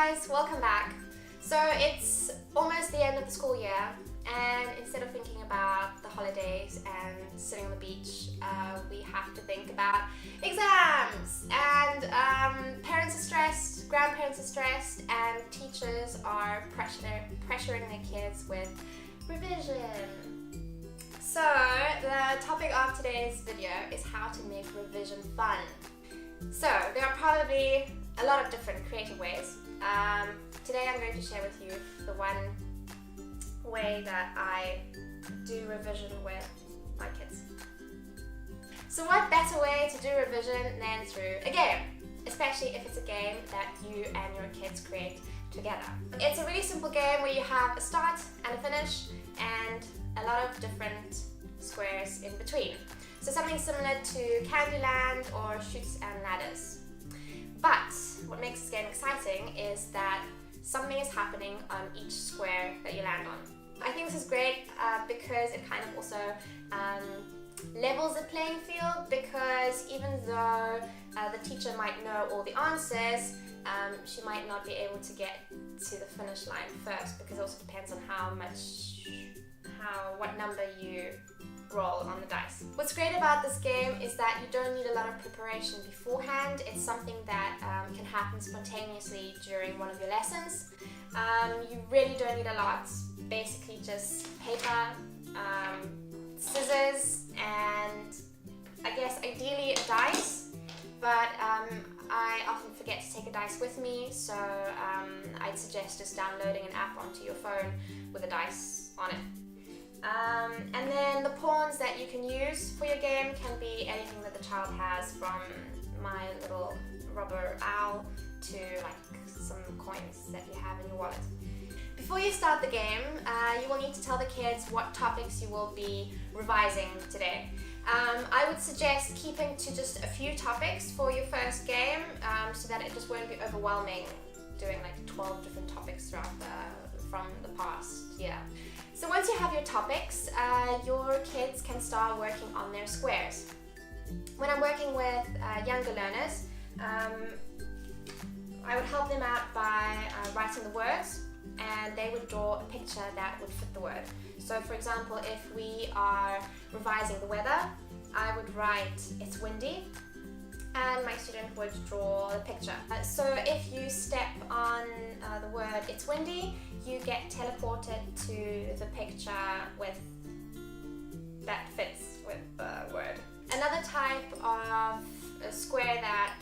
guys, welcome back. So it's almost the end of the school year, and instead of thinking about the holidays and sitting on the beach, we have to think about exams, and parents are stressed, grandparents are stressed, and teachers are pressuring their kids with revision. So the topic of today's video is how to make revision fun. So there are probably a lot of different creative ways. Today I'm going to share with you the one way that I do revision with my kids. So what better way to do revision than through a game, especially if it's a game that you and your kids create together. It's a really simple game where you have a start and a finish and a lot of different squares in between. So something similar to Candyland or Chutes and Ladders. But what makes this game exciting is that something is happening on each square that you land on. I think this is great because it kind of also levels the playing field, because even though the teacher might know all the answers, she might not be able to get to the finish line first, because it also depends on what number you roll on the dice. What's great about this game is that you don't need a lot of preparation beforehand. It's something that can happen spontaneously during one of your lessons. You really don't need a lot. Basically just paper, scissors, and I guess ideally a dice, but I often forget to take a dice with me, so I'd suggest just downloading an app onto your phone with a dice on it. And then the pawns that you can use for your game can be anything that the child has, from my little rubber owl to like some coins that you have in your wallet. Before you start the game, you will need to tell the kids what topics you will be revising today. I would suggest keeping to just a few topics for your first game, so that it just won't be overwhelming doing like 12 different topics throughout from the past year. So once you have your topics, your kids can start working on their squares. When I'm working with younger learners, I would help them out by writing the words, and they would draw a picture that would fit the word. So for example, if we are revising the weather, I would write "it's windy," and my student would draw the picture. So if you step on the word "it's windy," you get teleported to the picture that fits with the word. Another type of square that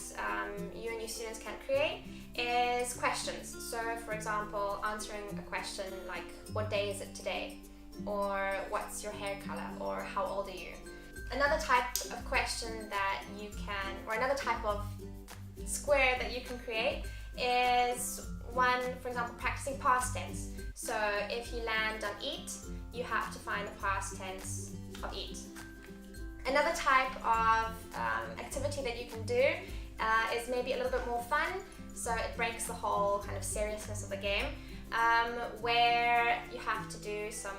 you and your students can create is questions. So for example, answering a question like "what day is it today?" or "what's your hair color?" or "how old are you?" Another type of question that you can, or another type of square that you can create is one, for example, practicing past tense. So if you land on eat, you have to find the past tense of eat. Another type of activity that you can do is maybe a little bit more fun, so it breaks the whole kind of seriousness of the game, where you have to do some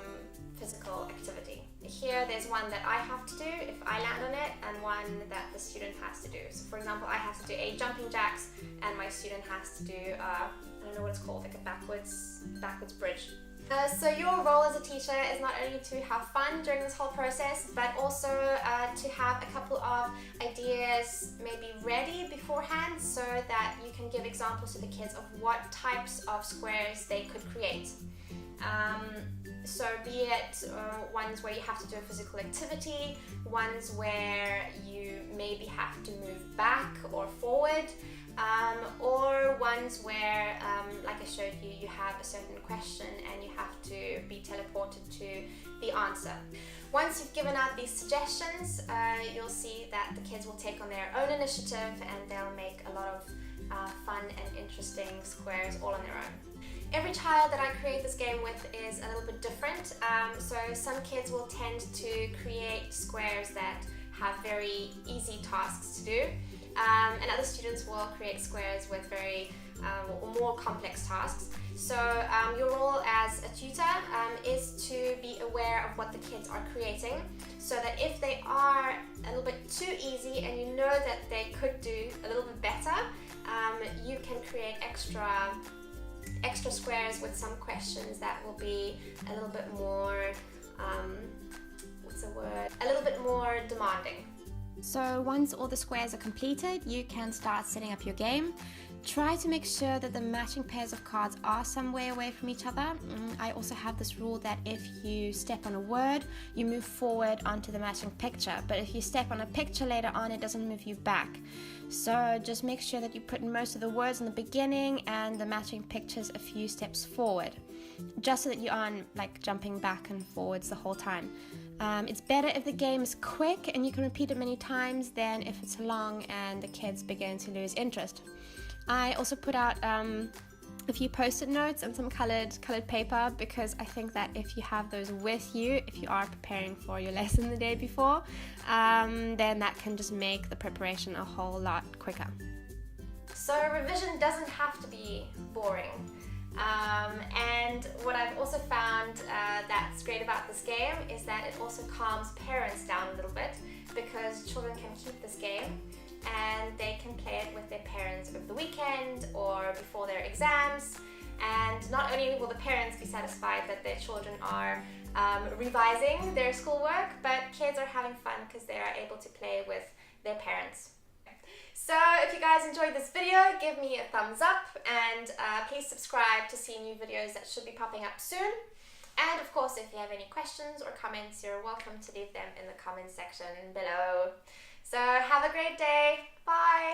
physical activity. Here there's one that I have to do if I land on it, and one that the student has to do. So for example, I have to do 8 jumping jacks, and my student has to do, I don't know what it's called, like a backwards bridge. So your role as a teacher is not only to have fun during this whole process, but also to have a couple of ideas maybe ready beforehand, so that you can give examples to the kids of what types of squares they could create. So be it ones where you have to do a physical activity, ones where you maybe have to move back or forward, or ones where, like I showed you, you have a certain question and you have to be teleported to the answer. Once you've given out these suggestions, you'll see that the kids will take on their own initiative, and they'll make a lot of fun and interesting squares all on their own. Every child that I create this game with is a little bit different, so some kids will tend to create squares that have very easy tasks to do, and other students will create squares with very more complex tasks. So your role as a tutor is to be aware of what the kids are creating, so that if they are a little bit too easy and you know that they could do a little bit better, you can create extra extra squares with some questions that will be a little bit more, a little bit more demanding. So once all the squares are completed, you can start setting up your game. Try to make sure that the matching pairs of cards are some way away from each other. I also have this rule that if you step on a word, you move forward onto the matching picture. But if you step on a picture later on, it doesn't move you back. So just make sure that you put most of the words in the beginning and the matching pictures a few steps forward, just so that you aren't like jumping back and forwards the whole time. It's better if the game is quick and you can repeat it many times than if it's long and the kids begin to lose interest. I also put out a few post-it notes and some colored paper, because I think that if you have those with you, if you are preparing for your lesson the day before, then that can just make the preparation a whole lot quicker. So revision doesn't have to be boring. And what I've also found that's great about this game is that it also calms parents down a little bit, because children can keep this game and they can play it with their parents over the weekend or before their exams. And not only will the parents be satisfied that their children are revising their schoolwork, but kids are having fun because they are able to play with their parents. So if you guys enjoyed this video, give me a thumbs up, and please subscribe to see new videos that should be popping up soon. And of course, if you have any questions or comments, you're welcome to leave them in the comments section below. So have a great day. Bye.